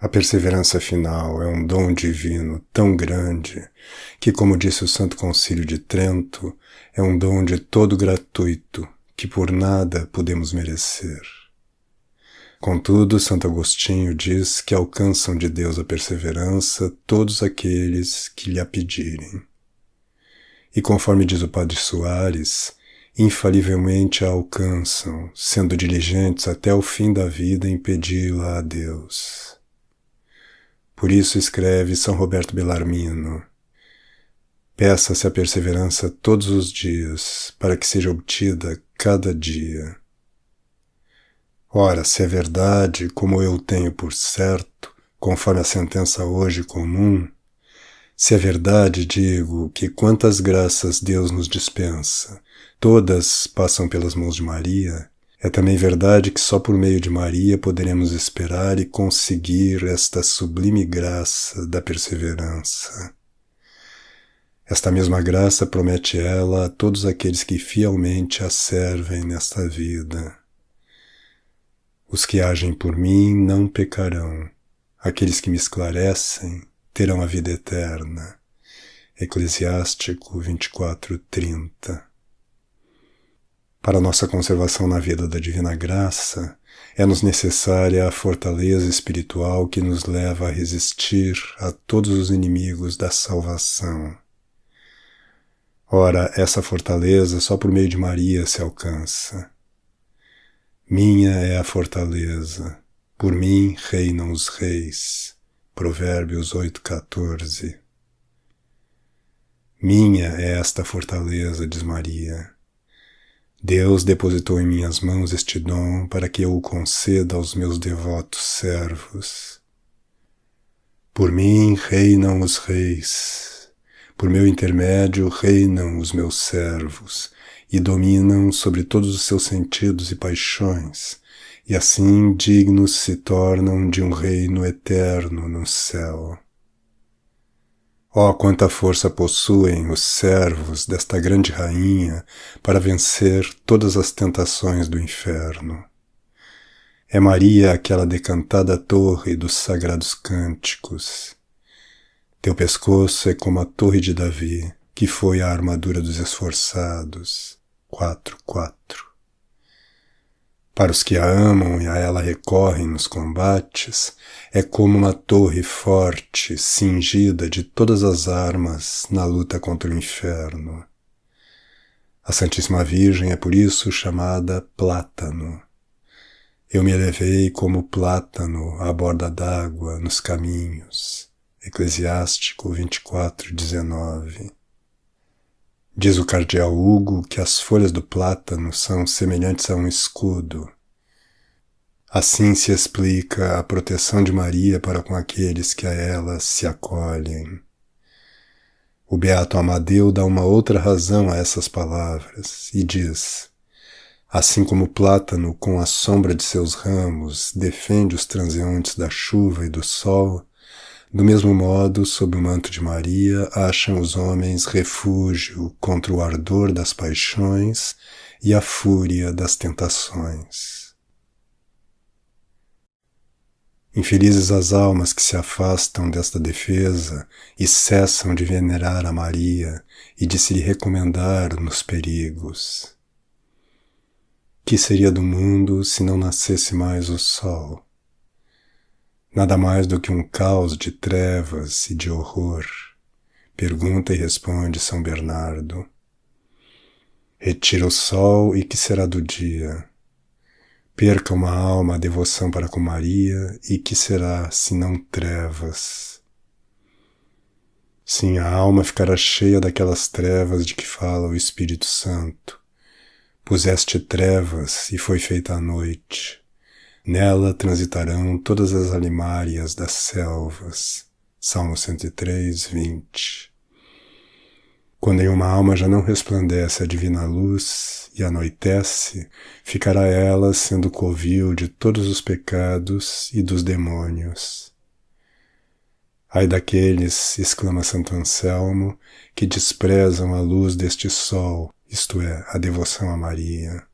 A perseverança final é um dom divino tão grande que, como disse o Santo Concílio de Trento, é um dom de todo gratuito que por nada podemos merecer. Contudo, Santo Agostinho diz que alcançam de Deus a perseverança todos aqueles que lhe a pedirem. E conforme diz o Padre Soares, infalivelmente a alcançam, sendo diligentes até o fim da vida em pedi-la a Deus. Por isso escreve São Roberto Bellarmino: peça-se a perseverança todos os dias, para que seja obtida cada dia. Ora, se é verdade, como eu tenho por certo, conforme a sentença hoje comum, se é verdade, digo, que quantas graças Deus nos dispensa, todas passam pelas mãos de Maria, é também verdade que só por meio de Maria poderemos esperar e conseguir esta sublime graça da perseverança. Esta mesma graça promete ela a todos aqueles que fielmente a servem nesta vida. Os que agem por mim não pecarão, aqueles que me esclarecem terão a vida eterna. Eclesiástico 24:30. Para nossa conservação na vida da divina graça, é-nos necessária a fortaleza espiritual que nos leva a resistir a todos os inimigos da salvação. Ora, essa fortaleza só por meio de Maria se alcança. Minha é a fortaleza, por mim reinam os reis. Provérbios 8:14. Minha é esta fortaleza, diz Maria. Deus depositou em minhas mãos este dom para que eu o conceda aos meus devotos servos. Por mim reinam os reis, por meu intermédio reinam os meus servos e dominam sobre todos os seus sentidos e paixões, e assim dignos se tornam de um reino eterno no céu. Oh, quanta força possuem os servos desta grande rainha para vencer todas as tentações do inferno. É Maria aquela decantada torre dos sagrados cânticos. Teu pescoço é como a torre de Davi, que foi a armadura dos esforçados. 4:4. Para os que a amam e a ela recorrem nos combates, é como uma torre forte, cingida de todas as armas na luta contra o inferno. A Santíssima Virgem é por isso chamada plátano. Eu me elevei como plátano à borda d'água nos caminhos. Eclesiástico 24:19. Diz o cardeal Hugo que as folhas do plátano são semelhantes a um escudo. Assim se explica a proteção de Maria para com aqueles que a ela se acolhem. O beato Amadeu dá uma outra razão a essas palavras e diz: assim como o plátano com a sombra de seus ramos defende os transeuntes da chuva e do sol, do mesmo modo, sob o manto de Maria, acham os homens refúgio contra o ardor das paixões e a fúria das tentações. Infelizes as almas que se afastam desta defesa e cessam de venerar a Maria e de se lhe recomendar nos perigos. Que seria do mundo se não nascesse mais o sol? Nada mais do que um caos de trevas e de horror, pergunta e responde São Bernardo. Retira o sol e que será do dia? Perca uma alma a devoção para com Maria e que será senão trevas? Sim, a alma ficará cheia daquelas trevas de que fala o Espírito Santo. Puseste trevas e foi feita a noite. Nela transitarão todas as alimárias das selvas. Salmo 103:20. Quando em uma alma já não resplandece a divina luz e anoitece, ficará ela sendo covil de todos os pecados e dos demônios. Ai daqueles, exclama Santo Anselmo, que desprezam a luz deste sol, isto é, a devoção a Maria.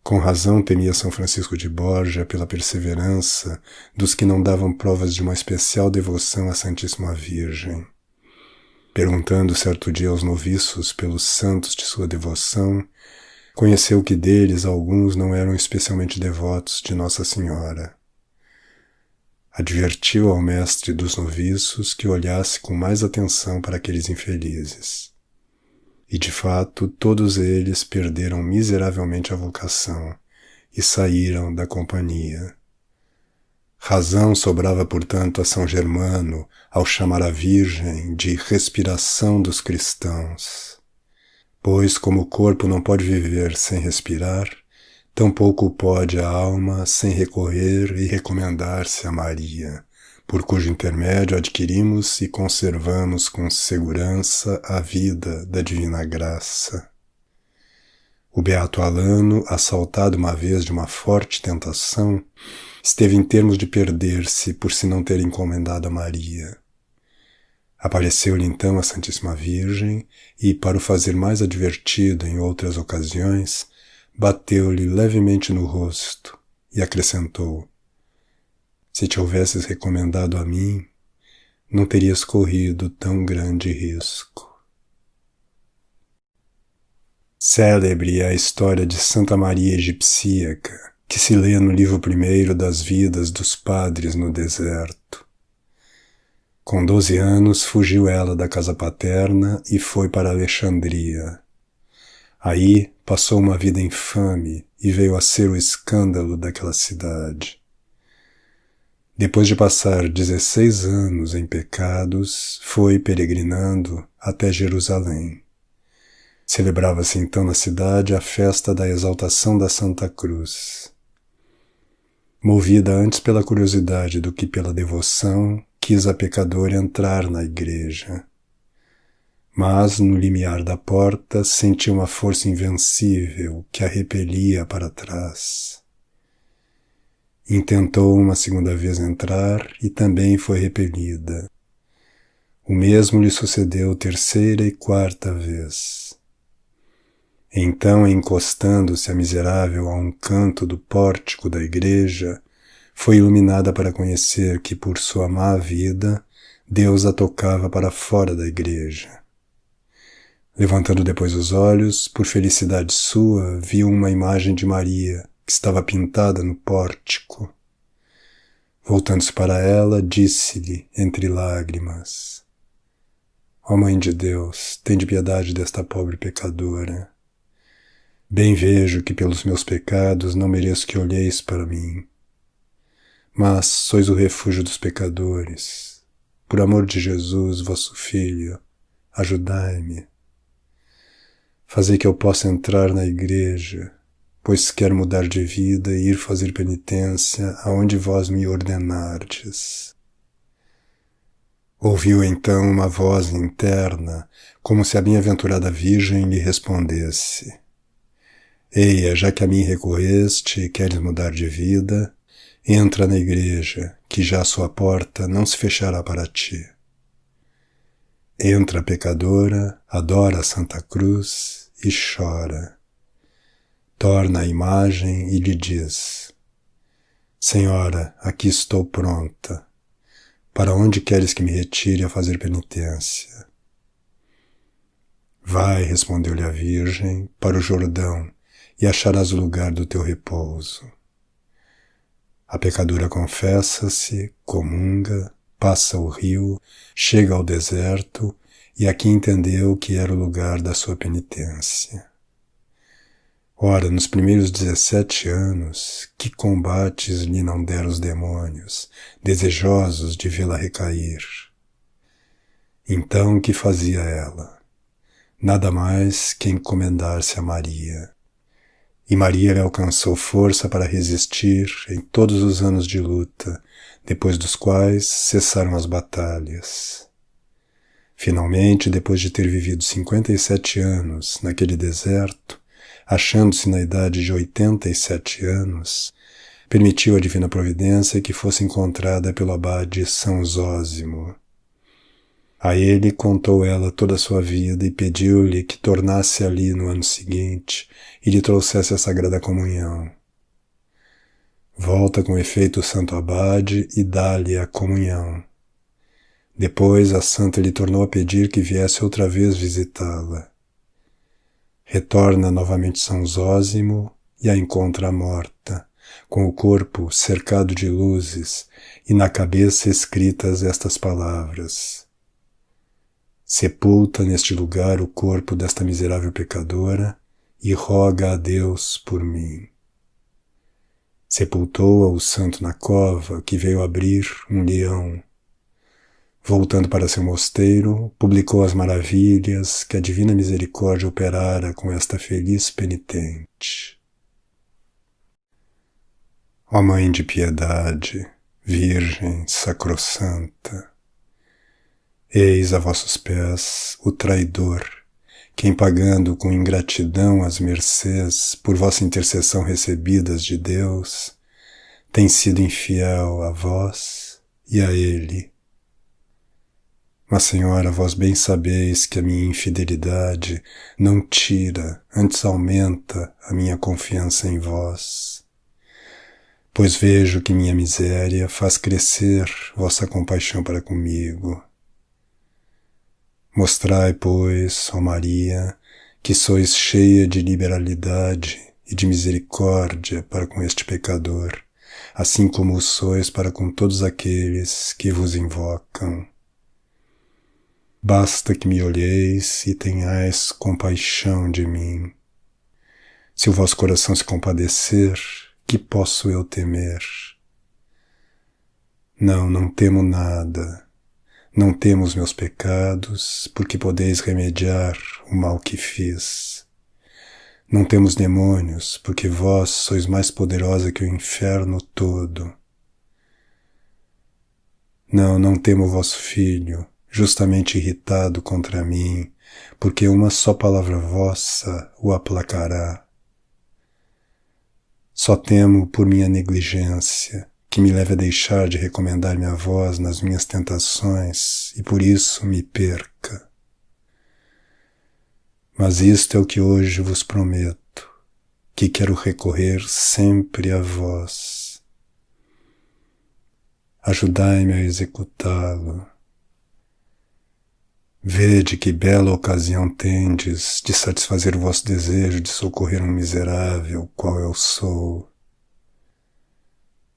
Com razão temia São Francisco de Borja pela perseverança dos que não davam provas de uma especial devoção à Santíssima Virgem. Perguntando certo dia aos noviços pelos santos de sua devoção, conheceu que deles alguns não eram especialmente devotos de Nossa Senhora. Advertiu ao mestre dos noviços que olhasse com mais atenção para aqueles infelizes. E, de fato, todos eles perderam miseravelmente a vocação e saíram da companhia. Razão sobrava, portanto, a São Germano ao chamar a Virgem de respiração dos cristãos. Pois, como o corpo não pode viver sem respirar, tampouco pode a alma sem recorrer e recomendar-se a Maria, por cujo intermédio adquirimos e conservamos com segurança a vida da divina graça. O beato Alano, assaltado uma vez de uma forte tentação, esteve em termos de perder-se por se não ter encomendado a Maria. Apareceu-lhe então a Santíssima Virgem e, para o fazer mais advertido em outras ocasiões, bateu-lhe levemente no rosto e acrescentou: se te houvesses recomendado a mim, não terias corrido tão grande risco. Célebre é a história de Santa Maria Egipsíaca, que se lê no livro 1º das Vidas dos Padres no Deserto. Com 12 anos, fugiu ela da casa paterna e foi para Alexandria. Aí passou uma vida infame e veio a ser o escândalo daquela cidade. Depois de passar 16 anos em pecados, foi peregrinando até Jerusalém. Celebrava-se então na cidade a festa da exaltação da Santa Cruz. Movida antes pela curiosidade do que pela devoção, quis a pecadora entrar na igreja. Mas, no limiar da porta, sentiu uma força invencível que a repelia para trás. Intentou uma segunda vez entrar e também foi repelida. O mesmo lhe sucedeu terceira e quarta vez. Então, encostando-se a miserável a um canto do pórtico da igreja, foi iluminada para conhecer que, por sua má vida, Deus a tocava para fora da igreja. Levantando depois os olhos, por felicidade sua, viu uma imagem de Maria, que estava pintada no pórtico. Voltando-se para ela, disse-lhe, entre lágrimas: ó Mãe de Deus, tende piedade desta pobre pecadora. Bem vejo que pelos meus pecados não mereço que olheis para mim. Mas sois o refúgio dos pecadores. Por amor de Jesus, vosso Filho, ajudai-me. Fazei que eu possa entrar na igreja, pois quero mudar de vida e ir fazer penitência aonde vós me ordenardes. Ouviu então uma voz interna, como se a bem-aventurada Virgem lhe respondesse: eia, já que a mim recorreste e queres mudar de vida, entra na igreja, que já a sua porta não se fechará para ti. Entra a pecadora, adora a Santa Cruz e chora. Torna a imagem e lhe diz: Senhora, aqui estou pronta. Para onde queres que me retire a fazer penitência? Vai, respondeu-lhe a Virgem, para o Jordão, e acharás o lugar do teu repouso. A pecadora confessa-se, comunga, passa o rio, chega ao deserto, e aqui entendeu que era o lugar da sua penitência. Ora, nos primeiros 17 anos, que combates lhe não deram os demônios, desejosos de vê-la recair? Então, que fazia ela? Nada mais que encomendar-se a Maria. E Maria lhe alcançou força para resistir em todos os anos de luta, depois dos quais cessaram as batalhas. Finalmente, depois de ter vivido 57 anos naquele deserto, achando-se na idade de 87 anos, permitiu a divina providência que fosse encontrada pelo abade São Zósimo. A ele contou ela toda a sua vida e pediu-lhe que tornasse ali no ano seguinte e lhe trouxesse a Sagrada Comunhão. Volta com efeito o santo abade e dá-lhe a comunhão. Depois a santa lhe tornou a pedir que viesse outra vez visitá-la. Retorna novamente São Zósimo e a encontra morta, com o corpo cercado de luzes e na cabeça escritas estas palavras: sepulta neste lugar o corpo desta miserável pecadora e roga a Deus por mim. Sepultou-a o santo na cova que veio abrir um leão. Voltando para seu mosteiro, publicou as maravilhas que a divina misericórdia operara com esta feliz penitente. Ó Mãe de piedade, Virgem sacrossanta, eis a vossos pés o traidor, quem pagando com ingratidão as mercês por vossa intercessão recebidas de Deus, tem sido infiel a vós e a Ele. Mas, Senhora, vós bem sabeis que a minha infidelidade não tira, antes aumenta a minha confiança em vós. Pois vejo que minha miséria faz crescer vossa compaixão para comigo. Mostrai, pois, ó Maria, que sois cheia de liberalidade e de misericórdia para com este pecador, assim como o sois para com todos aqueles que vos invocam. Basta que me olheis e tenhais compaixão de mim. Se o vosso coração se compadecer, que posso eu temer? Não temo nada. Não temo os meus pecados, porque podeis remediar o mal que fiz. Não temo os demônios, porque vós sois mais poderosa que o inferno todo. Não temo o vosso filho, justamente irritado contra mim, porque uma só palavra vossa o aplacará. Só temo por minha negligência, que me leve a deixar de recomendar-me a vós nas minhas tentações e por isso me perca. Mas isto é o que hoje vos prometo, que quero recorrer sempre a vós. Ajudai-me a executá-lo. Vede que bela ocasião tendes de satisfazer o vosso desejo de socorrer um miserável, qual eu sou.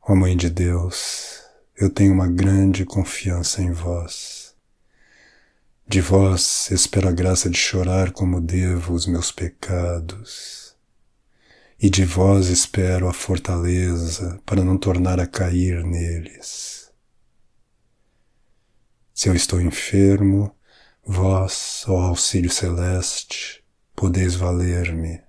Ó Mãe de Deus, eu tenho uma grande confiança em vós. De vós espero a graça de chorar como devo os meus pecados. E de vós espero a fortaleza para não tornar a cair neles. Se eu estou enfermo, vós, ó auxílio celeste, podeis valer-me.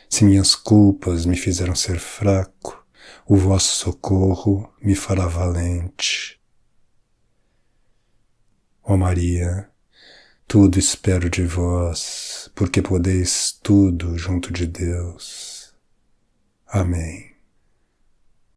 Se minhas culpas me fizeram ser fraco, o vosso socorro me fará valente. Ó Maria, tudo espero de vós, porque podeis tudo junto de Deus. Amém.